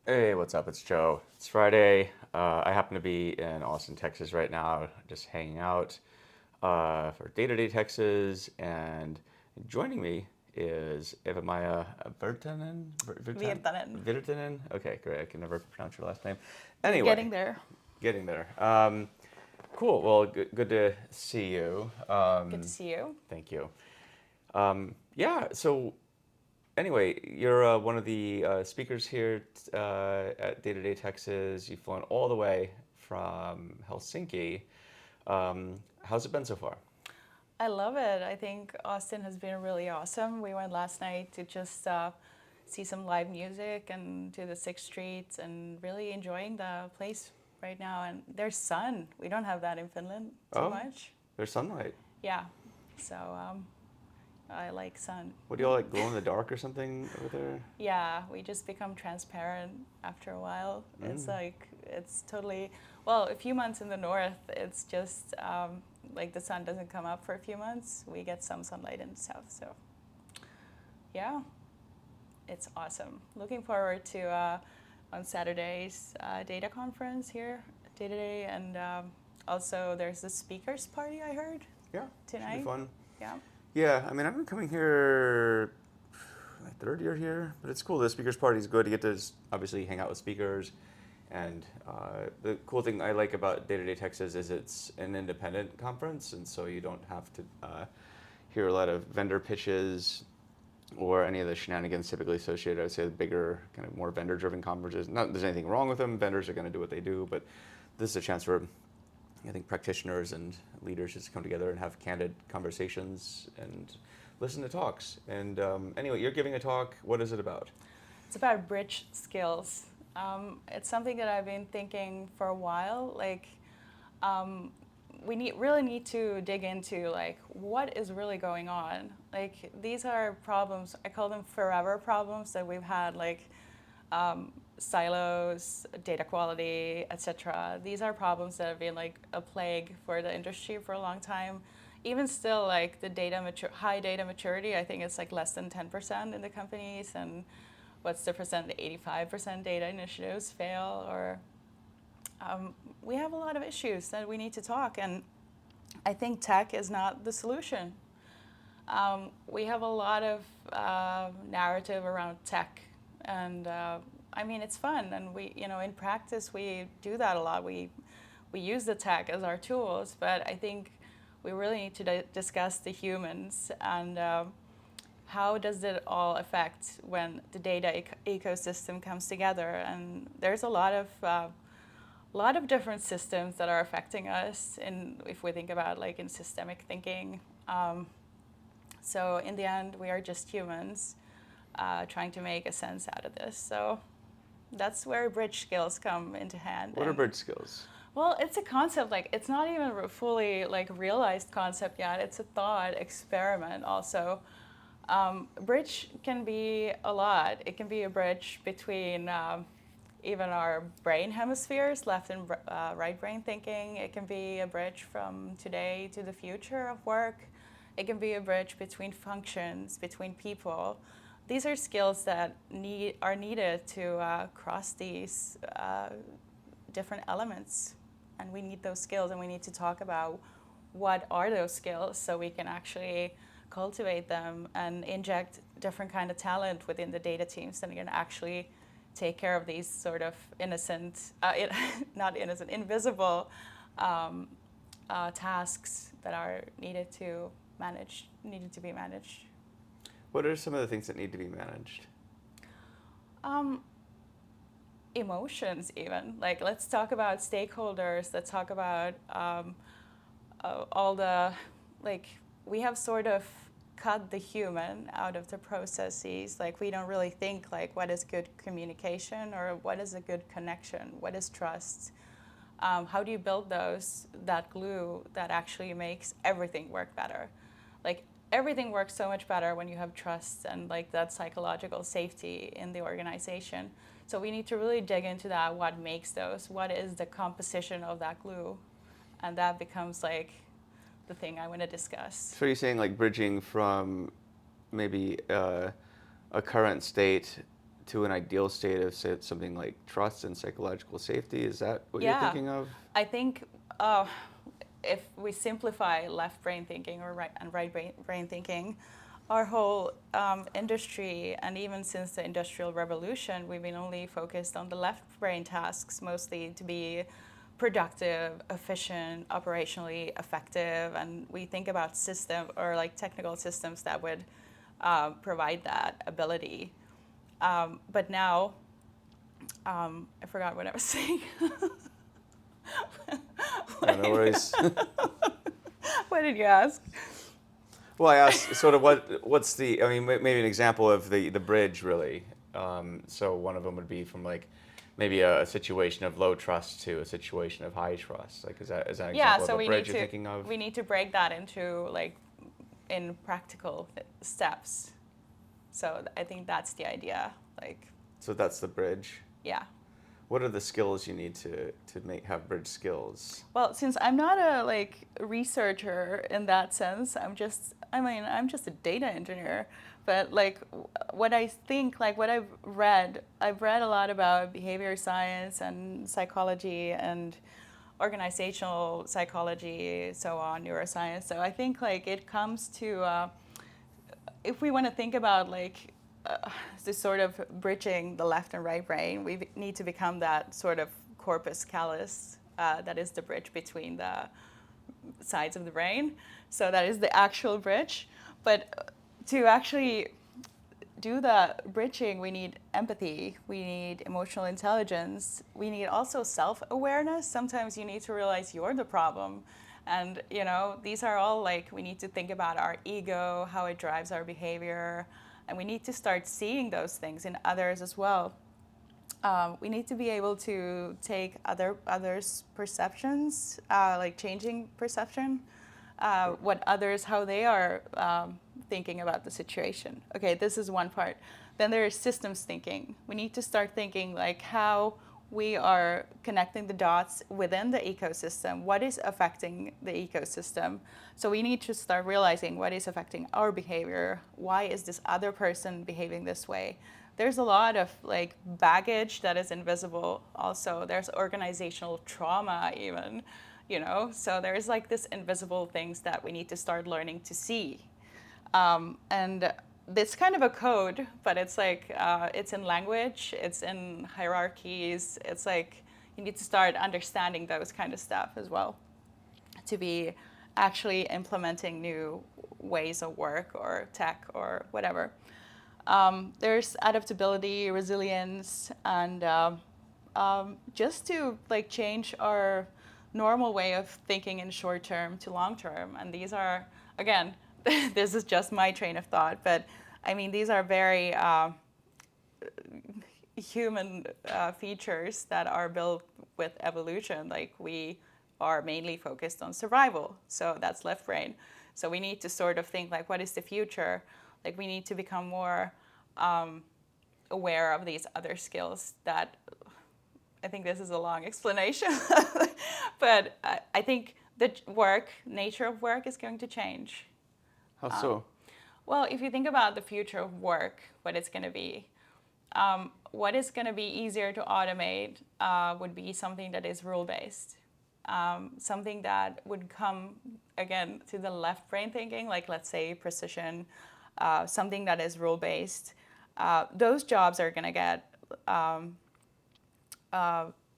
Hey, what's up? It's Joe. It's Friday. I happen to be in Austin, Texas right now, just hanging out for Day-to-Day Texas. And joining me is Eevamaija Virtanen. Virtanen? Okay, great. I can never pronounce your last name. You're Anyway, getting there. getting there. Cool. Well, good to see you. Good to see you. Thank you. Yeah, so anyway, you're one of the speakers here at Day to Day Texas. You've flown all the way from Helsinki. How's it been so far? I love it. I think Austin has been really awesome. We went last night to just see some live music and to the Sixth Street and really enjoying the place right now. And there's sun. We don't have that in Finland too Oh, much. there's sunlight. Yeah. So I like sun. What do y'all like glow in the dark or something over there? Yeah, we just become transparent after a while. It's Mm. like, it's totally, well, a few months in the north, it's just like the sun doesn't come up for a few months. We get some sunlight in the south. So, yeah, it's awesome. Looking forward to on Saturday's data conference here, Day to Day. And also, there's a speakers party I heard Yeah, should be tonight. fun. Yeah. Yeah, I mean, I've been coming here my third year here, but it's cool. The speakers party is good. You get to obviously hang out with speakers. And the cool thing I like about Day to Day Texas is it's an independent conference, and so you don't have to hear a lot of vendor pitches or any of the shenanigans typically associated. I would say the bigger, kind of more vendor-driven conferences. Not that there's anything wrong with them. Vendors are going to do what they do, but this is a chance for I think practitioners and leaders just come together and have candid conversations and listen to talks. And anyway, you're giving a talk. What is it about? It's about bridge skills. It's something that I've been thinking for a while. Like, um, really need to dig into like what is really going on. Like these are problems. I call them forever problems that we've had. Like silos, data quality, etc. These are problems that have been like a plague for the industry for a long time. Even still, like the high data maturity, I think it's like less than 10% in the companies, and what's the percent? 85% data initiatives fail, or we have a lot of issues that we need to talk. And I think tech is not the solution. We have a lot of narrative around tech, and I mean it's fun, and in practice we do that a lot. We use the tech as our tools, but I think we really need to discuss the humans and how does it all affect when the data ecosystem comes together. And there's a lot of different systems that are affecting us, and if we think about like in systemic thinking. So in the end, we are just humans trying to make a sense out of this. So that's where bridge skills come into hand. What are And bridge skills? well, it's a concept, like it's not even fully like realized concept yet. It's a thought experiment also. Bridge can be a lot. It can be a bridge between even our brain hemispheres, left and right brain thinking. It can be a bridge from today to the future of work. It can be a bridge between functions, between people. These are skills that are needed to cross these different elements. And we need those skills, and we need to talk about what are those skills so we can actually cultivate them and inject different kind of talent within the data teams that can actually take care of these sort of innocent, not innocent, invisible tasks that are needed to be managed. What are some of the things that need to be managed? Um, Emotions, even. Like, let's talk about stakeholders. Let's talk about all the, like, we have sort of cut the human out of the processes. Like, we don't really think, like, what is good communication or what is a good connection? What is trust? How do you build that glue that actually makes everything work better? Like, everything works so much better when you have trust and like that psychological safety in the organization. So we need to really dig into that. What makes those? What is the composition of that glue? And that becomes like the thing I want to discuss. So you're saying like bridging from maybe a current state to an ideal state of something like trust and psychological safety? Is that what you're Yeah, thinking of? I think uh, if we simplify left brain thinking or right brain thinking, our whole industry, and even since the Industrial Revolution, we've been only focused on the left brain tasks, mostly to be productive, efficient, operationally effective, and we think about system or like technical systems that would provide that ability. But now, I forgot what I was saying. No, no worries. What did you ask? Well, I asked sort of what's the, I mean, maybe an example of the bridge really. So one of them would be from like maybe a situation of low trust to a situation of high trust. Like, is that an Yeah, example so of a bridge you're thinking of? we need to break that into like in practical steps. So I think that's the idea. Like, So that's the bridge. yeah. What are the skills you need to have bridge skills? Well, since I'm not a like researcher in that sense, I'm just a data engineer. But like what I think, like what I've read a lot about behavior science and psychology and organizational psychology, so on, neuroscience. So I think like it comes to if we want to think about like this sort of bridging the left and right brain, we need to become that sort of corpus callus that is the bridge between the sides of the brain. So that is the actual bridge. But to actually do the bridging, we need empathy, we need emotional intelligence, we need also self-awareness. Sometimes you need to realize you're the problem. And you know, these are all like, we need to think about our ego, how it drives our behavior, and we need to start seeing those things in others as well. We need to be able to take others' perceptions, like changing perception, what others, how they are thinking about the situation. Okay, this is one part. Then there is systems thinking. We need to start thinking like how we are connecting the dots within the ecosystem. What is affecting the ecosystem? So we need to start realizing what is affecting our behavior. Why is this other person behaving this way? There's a lot of like baggage that is invisible also. There's organizational trauma even, you know? So there's like this invisible things that we need to start learning to see. And it's kind of a code, but it's like, it's in language, it's in hierarchies. It's like, you need to start understanding those kind of stuff as well to be actually implementing new ways of work or tech or whatever. There's adaptability, resilience, and just to like change our normal way of thinking in short term to long term. And these are, again, this is just my train of thought, but I mean, these are very human features that are built with evolution. Like we are mainly focused on survival, so that's left brain. So we need to sort of think like, what is the future? Like we need to become more aware of these other skills that, I think this is a long explanation, but I think the nature of work is going to change. How so? Well, if you think about the future of work, what it's going to be, what is going to be easier to automate would be something that is rule-based. Something that would come, again, to the left brain thinking, like let's say precision, something that is rule-based. Those jobs are going to get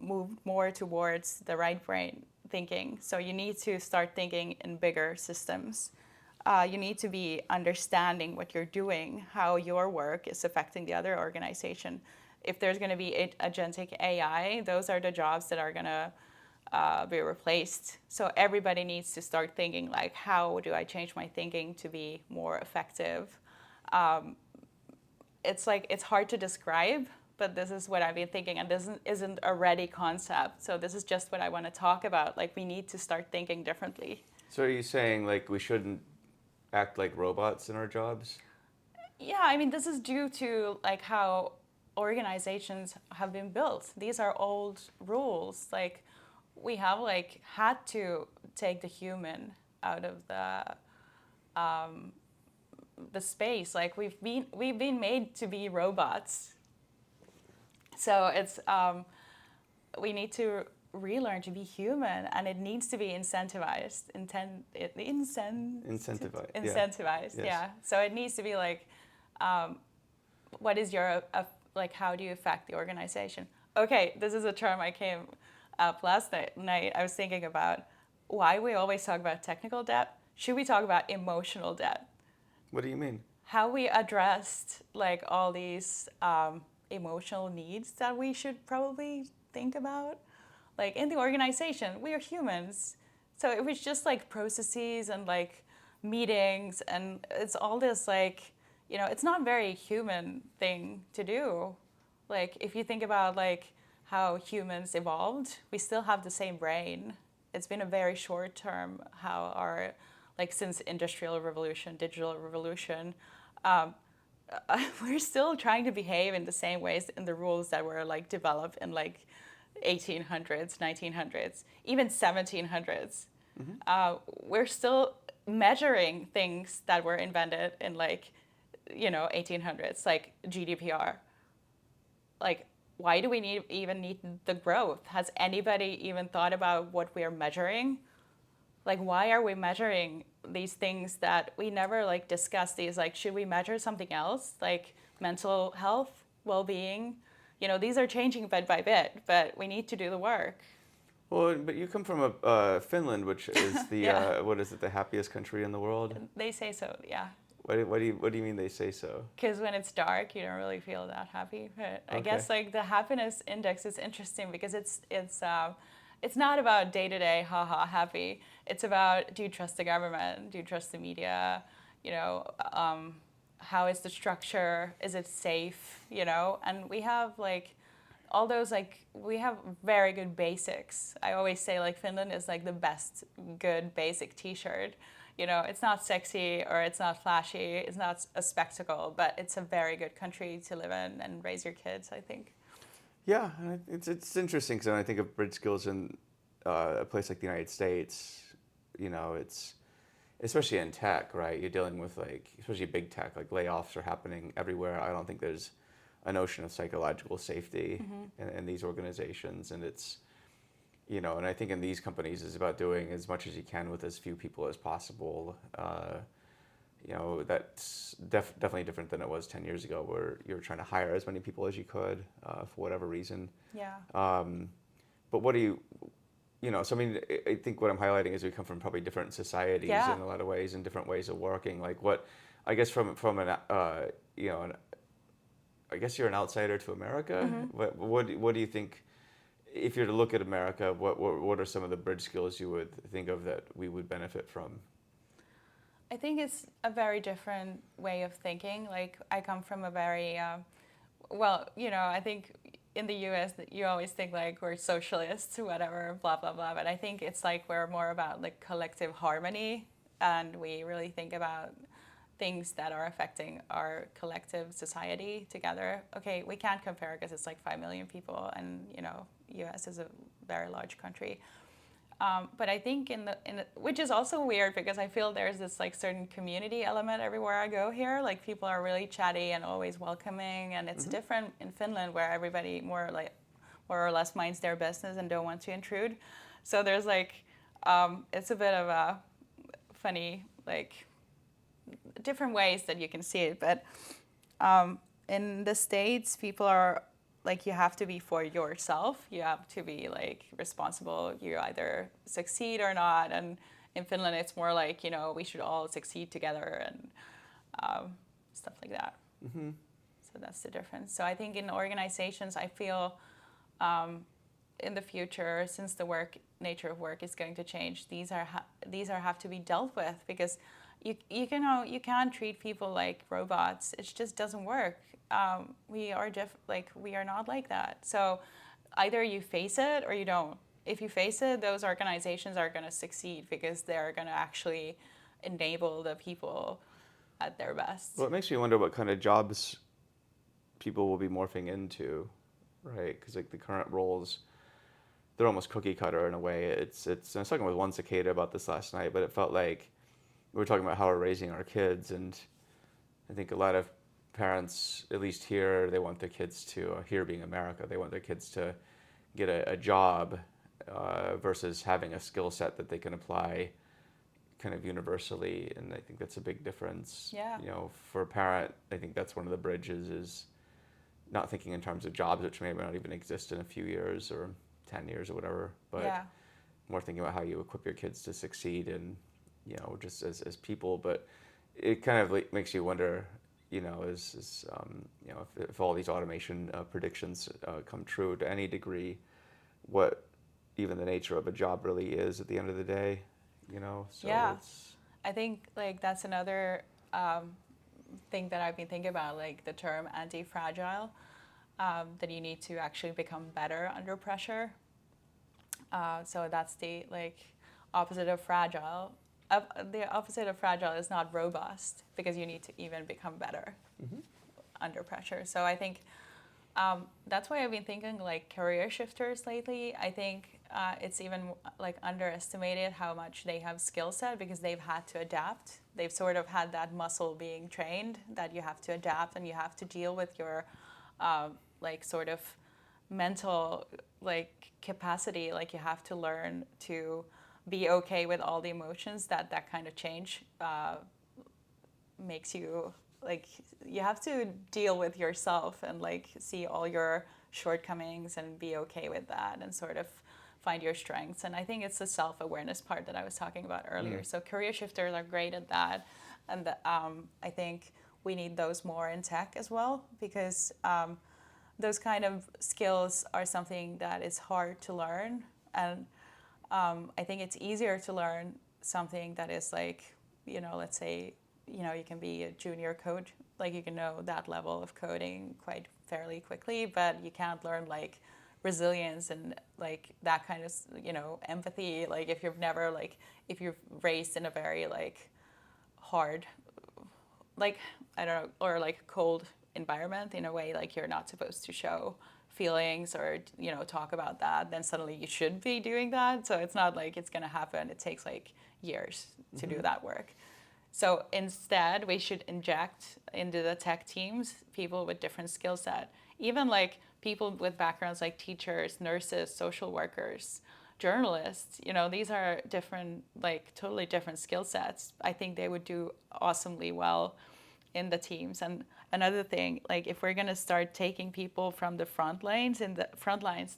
moved more towards the right brain thinking. So you need to start thinking in bigger systems. You need to be understanding what you're doing, how your work is affecting the other organization. If there's going to be agentic AI, those are the jobs that are going to be replaced. So everybody needs to start thinking like, how do I change my thinking to be more effective? It's like, it's hard to describe, but this is what I've been thinking, and this isn't a ready concept. So this is just what I want to talk about. Like we need to start thinking differently. So are you saying like we shouldn't act like robots in our jobs? Yeah, I mean, this is due to like how organizations have been built. These are old rules. Like we have like had to take the human out of the space. Like we've been made to be robots. So it's we need to relearn to be human, and it needs to be incentivized. Incentivize. Yeah. Incentivized, Yes. yeah. So it needs to be like, what is your like? How do you affect the organization? Okay, this is a term I came up last night. I was thinking about why we always talk about technical debt. Should we talk about emotional debt? What do you mean? How we addressed like all these emotional needs that we should probably think about. Like in the organization, we are humans. So it was just like processes and like meetings, and it's all this like, it's not a very human thing to do. Like if you think about like how humans evolved, we still have the same brain. It's been a very short term how our, like since industrial revolution, digital revolution, um, we're still trying to behave in the same ways in the rules that were like developed in like 1800s, 1900s, even 1700s. We're still measuring things that were invented in like 1800s, like GDPR. Like, why do we even need the growth? Has anybody even thought about what we are measuring? Like, why are we measuring these things that we never like discuss? These like, should we measure something else, like mental health, well-being? These are changing bit by bit, but we need to do the work. Well, but you come from Finland, which is the Yeah, what is it, the happiest country in the world? they say so. Yeah, What do you mean they say so? because when it's dark, you don't really feel that happy. But I Okay. guess like the happiness index is interesting because it's not about day to day, haha, happy. It's about, do you trust the government? Do you trust the media? You know, how is the structure? Is it safe? And we have like all those like we have very good basics. I always say like Finland is like the best good basic T-shirt. It's not sexy or it's not flashy. It's not a spectacle, but it's a very good country to live in and raise your kids, I think. Yeah, and it's interesting because when I think of bridge skills in a place like the United States, it's especially in tech, right? You're dealing with like especially big tech, like layoffs are happening everywhere. I don't think there's a notion of psychological safety in these organizations, and and I think in these companies it's about doing as much as you can with as few people as possible. That's definitely different than it was 10 years ago, where you were trying to hire as many people as you could for whatever reason. Yeah. But what do so I mean, I think what I'm highlighting is we come from probably different societies Yeah. in a lot of ways and different ways of working. Like I guess from an, I guess you're an outsider to America. What do you think, if you're to look at America, what are some of the bridge skills you would think of that we would benefit from? I think it's a very different way of thinking. Like I come from a very, I think in the U.S. you always think like we're socialists, whatever, blah blah blah. But I think it's like we're more about like collective harmony, and we really think about things that are affecting our collective society together. Okay, we can't compare because it's like 5 million people, and U.S. is a very large country. But I think which is also weird because I feel there's this like certain community element everywhere I go here. Like people are really chatty and always welcoming, and it's different in Finland where everybody more or less minds their business and don't want to intrude. So there's like it's a bit of a funny like different ways that you can see it. But in the States, people are like, you have to be for yourself. You have to be like responsible. You either succeed or not. And in Finland, it's more like, we should all succeed together and stuff like that. So that's the difference. So I think in organizations, I feel in the future, since the nature of work is going to change, these have to be dealt with, because you can't treat people like robots. It just doesn't work. We are not like that. So either you face it or you don't. If you face it, those organizations are going to succeed because they're going to actually enable the people at their best. Well, it makes me wonder what kind of jobs people will be morphing into, right? Because like the current roles, they're almost cookie cutter in a way. I was talking with one cicada about this last night, but it felt like we were talking about how we're raising our kids, and I think a lot of parents, at least here, they want their kids to, here being America, they want their kids to get a job versus having a skill set that they can apply kind of universally. And I think that's a big difference. Yeah. You know, for a parent, I think that's one of the bridges is not thinking in terms of jobs, which may not even exist in a few years or 10 years or whatever, but Yeah. more thinking about how you equip your kids to succeed and, you know, just as people. But it kind of like makes you wonder, you know, you know, if all these automation predictions come true to any degree, what even the nature of a job really is at the end of the day, you know? So Yeah. it's, I think like that's another thing that I've been thinking about, like the term anti-fragile, that you need to actually become better under pressure. So that's the like opposite of fragile. The opposite of fragile is not robust because you need to even become better under pressure. So I think that's why I've been thinking like career shifters lately. I think it's even like underestimated how much they have skill set because they've had to adapt. They've sort of had that muscle being trained that you have to adapt and you have to deal with your like sort of mental like capacity. Like you have to learn to be okay with all the emotions that kind of change makes you like you have to deal with yourself and like see all your shortcomings and be okay with that and sort of find your strengths. And I think it's the self-awareness part that I was talking about earlier. So career shifters are great at that, and I think we need those more in tech as well because those kind of skills are something that is hard to learn. And I think it's easier to learn something that is like, you know, let's say, you know, you can be a junior code, like you can know that level of coding quite fairly quickly, but you can't learn like resilience and like that kind of, you know, empathy. Like if you've never like, if you're raised in a very like hard, like, I don't know, or like cold environment in a way, like you're not supposed to show feelings or, you know, talk about that, then suddenly you should be doing that. So it's not like it's going to happen. It takes like years to do that work. So instead, we should inject into the tech teams people with different skill set, even like people with backgrounds like teachers, nurses, social workers, journalists. You know, these are different, like totally different skill sets. I think they would do awesomely well in the teams. And another thing, like if we're gonna start taking people from the front lines,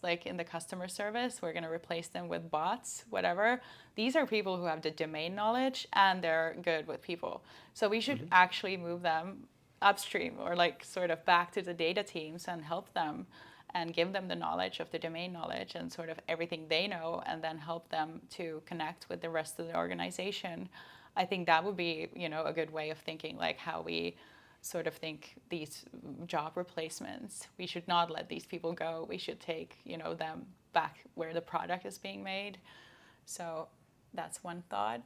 like in the customer service, we're gonna replace them with bots, whatever. These are people who have the domain knowledge and they're good with people. So we should actually move them upstream or like sort of back to the data teams and help them and give them the knowledge of the domain knowledge and sort of everything they know and then help them to connect with the rest of the organization. I think that would be, you know, a good way of thinking, like how we sort of think these job replacements. We should not let these people go. We should take, you know, them back where the product is being made. So that's one thought.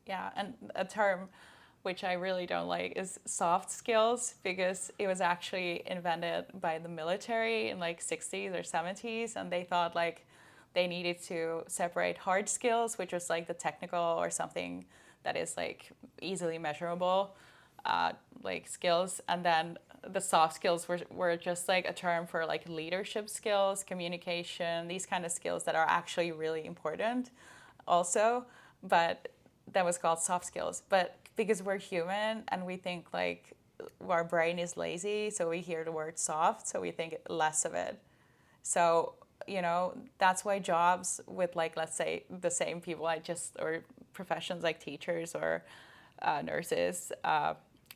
Yeah, and a term which I really don't like is soft skills because it was actually invented by the military in like 60s or 70s, and they thought like they needed to separate hard skills, which was like the technical or something that is like easily measurable, like skills, and then the soft skills were just like a term for like leadership skills, communication, these kind of skills that are actually really important also, but that was called soft skills. But because we're human and we think like our brain is lazy, so we hear the word soft, so we think less of it. So, you know, that's why jobs with like, let's say the same people or professions like teachers or nurses,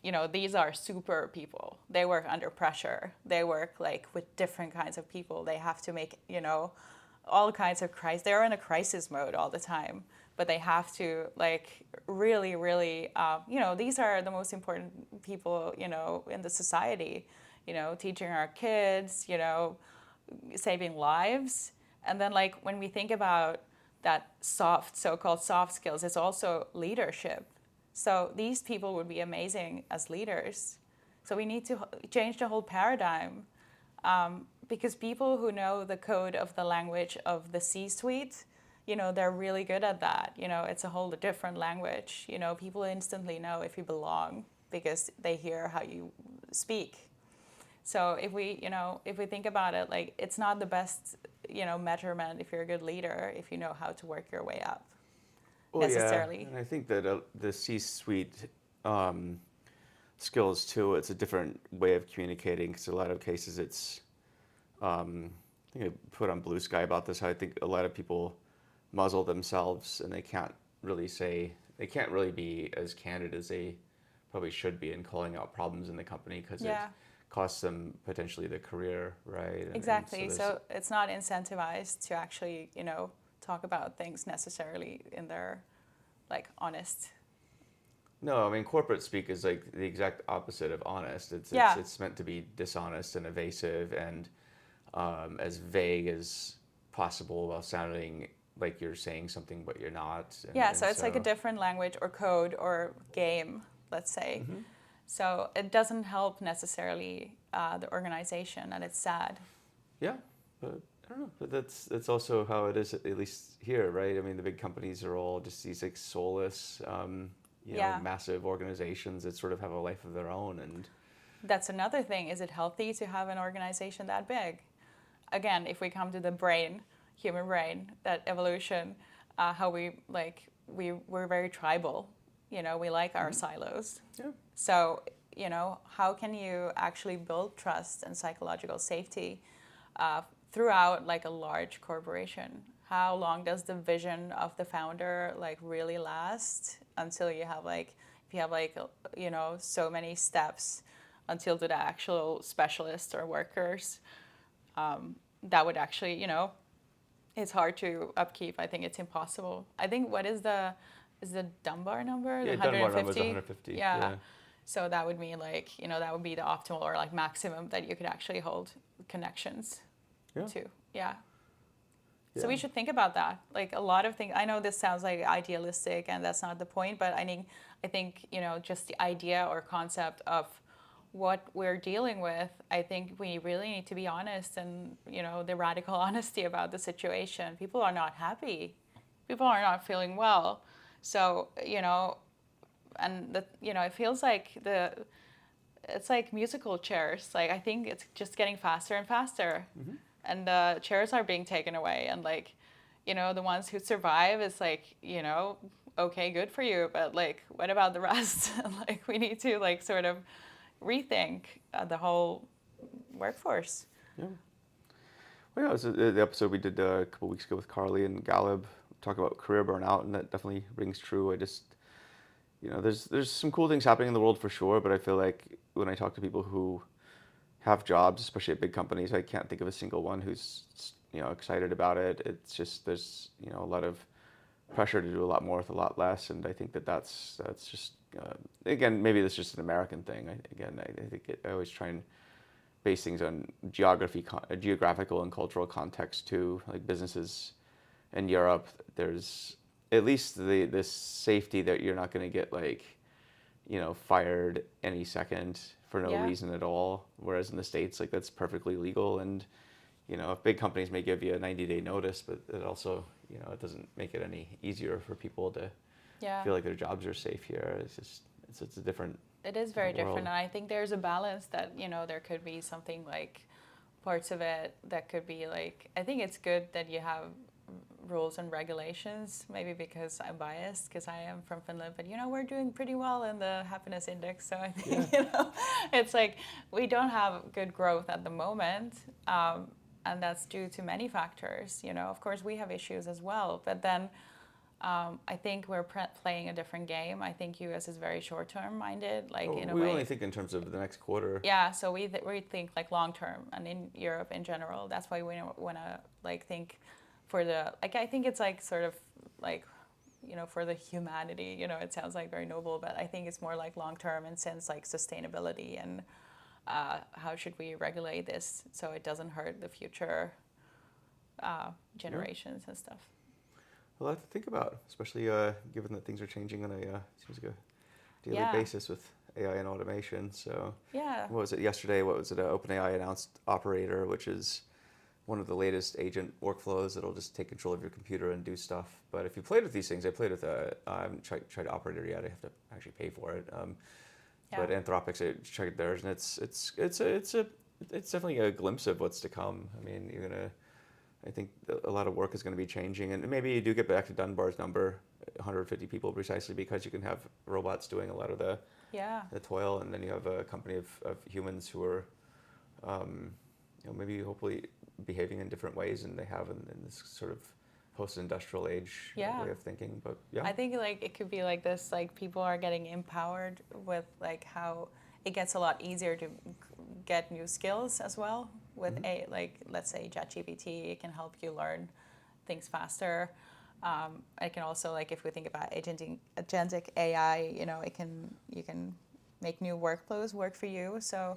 you know, these are super people. They work under pressure. They work like with different kinds of people. They have to make, you know, all kinds of crisis. They're in a crisis mode all the time, but they have to like really, really, you know, these are the most important people, you know, in the society, you know, teaching our kids, you know, saving lives. And then like when we think about that so-called soft skills, it's also leadership. So these people would be amazing as leaders. So we need to change the whole paradigm, because people who know the code of the language of the C-suite, you know, they're really good at that. You know, it's a whole different language. You know, people instantly know if you belong. because they hear how you speak. So if we think about it, like it's not the best, measurement if you're a good leader if you know how to work your way up Well, yeah, necessarily. and I think that the C-suite um, skills too. It's a different way of communicating because a lot of cases it's. I think I put on Blue Sky about this. How I think a lot of people muzzle themselves and they can't really be as candid as they probably should be in calling out problems in the company because it Yeah, costs them potentially the career, right? And so exactly. So it's not incentivized to actually, talk about things necessarily in their like honest. no, I mean corporate speak is like the exact opposite of honest. Yeah. It's meant to be dishonest and evasive and as vague as possible while sounding like you're saying something but you're not. Yeah, so And it's like a so different language or code or game, let's say. hmm So it doesn't help necessarily the organization, and it's sad. yeah, but I don't know. But that's also how it is at least here, right? I mean, the big companies are all just these like soulless, Yeah, massive organizations that sort of have a life of their own, and that's another thing. Is it healthy to have an organization that big? Again, if we come to the brain, human brain, that evolution, how we're very tribal. We like our hmm silos. yeah, So, how can you actually build trust and psychological safety throughout like a large corporation? How long does the vision of the founder like really last until you have like, if you have like, so many steps until to the actual specialists or workers, that would actually, it's hard to upkeep. I think it's impossible. I think is the Dunbar number, the yeah. Dunbar number's 150? 150. Yeah. Yeah, So that would mean like, that would be the optimal or like maximum that you could actually hold connections yeah, to. Yeah. So yeah. we should think about that. Like a lot of things. I know this sounds like idealistic, and that's not the point. But I think just the idea or concept of what we're dealing with. I think we really need to be honest, and the radical honesty about the situation. People are not happy. People are not feeling well. So and it feels like it's like musical chairs. Like I think it's just getting faster and faster, hmm and the chairs are being taken away, and like the ones who survive is like okay, good for you, but like what about the rest? Like we need to like sort of rethink the whole workforce. yeah. Well, yeah, it was the episode we did a couple weeks ago with Carly and Galeb talk about career burnout, and that definitely rings true. I just there's some cool things happening in the world for sure, but I feel like when I talk to people who have jobs, especially at big companies, I can't think of a single one who's excited about it. It's just there's a lot of pressure to do a lot more with a lot less, and I think that's just again maybe that's just an American thing. I think I always try and base things on geographical and cultural context too. Like businesses in Europe, there's at least the safety that you're not going to get like fired any second for no Yeah. reason at all. Whereas in the States, like that's perfectly legal. And, if big companies may give you a 90-day notice, but it also, it doesn't make it any easier for people to Yeah. feel like their jobs are safe here. It's just, it's a It is very different different, world. and I think there's a balance that there could be something like parts of it that could be like, I think it's good that you have rules and regulations, maybe because I'm biased because I am from Finland, but we're doing pretty well in the happiness index, so I think Yeah. it's like we don't have good growth at the moment, and that's due to many factors. Of course we have issues as well, but then I think we're playing a different game. I think US is very short-term minded, like Oh, in a we only way. think in terms of the next quarter. Yeah, so we think like long term, and in Europe in general, that's why we want to like think for the like. I think it's like sort of like for the humanity. It sounds like very noble, but I think it's more like long term in sense like sustainability and how should we regulate this so it doesn't hurt the future Yeah. generations and stuff. A lot to think about, especially given that things are changing on a seems like a daily Yeah, basis with AI and automation. So, yeah, what was it yesterday? What was it? OpenAI announced Operator, which is one of the latest agent workflows that'll just take control of your computer and do stuff. But if you played with these things, I played with I haven't tried Operator yet. I have to actually pay for it. But Anthropic's checked theirs, and it's definitely a glimpse of what's to come. I mean, I think a lot of work is going to be changing, and maybe you do get back to Dunbar's number, 150 people, precisely because you can have robots doing a lot of the toil, and then you have a company of humans who are, maybe hopefully behaving in different ways than they have in this sort of post-industrial age way of thinking. But I think like it could be like this, like people are getting empowered with like how it gets a lot easier to get new skills as well with like let's say ChatGPT. It can help you learn things faster. It can also, like if we think about agentic AI, you can make new workflows work for you. So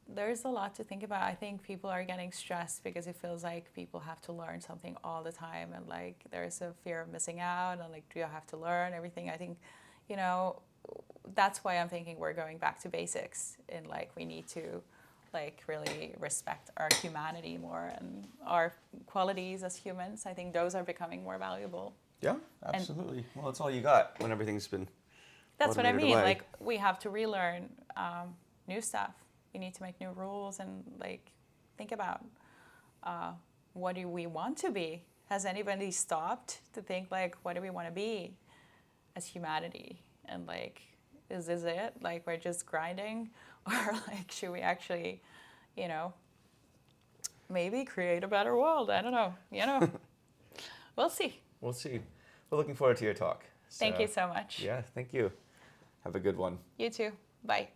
there's a lot to think about. I think people are getting stressed because it feels like people have to learn something all the time, and like there's a fear of missing out, and like, do you have to learn everything? I think, that's why I'm thinking we're going back to basics, and like we need to like really respect our humanity more and our qualities as humans. I think those are becoming more valuable. Yeah, absolutely. Well, that's all you got when everything's been. That's what I mean. Away. Like we have to relearn new stuff. We need to make new rules and like think about what do we want to be? Has anybody stopped to think like what do we want to be as humanity? And like, is this it? Like we're just grinding, or like should we actually, maybe create a better world? I don't know. We'll see. We'll see. We're looking forward to your talk. Thank you so much. Yeah, thank you. Have a good one. You too. Bye.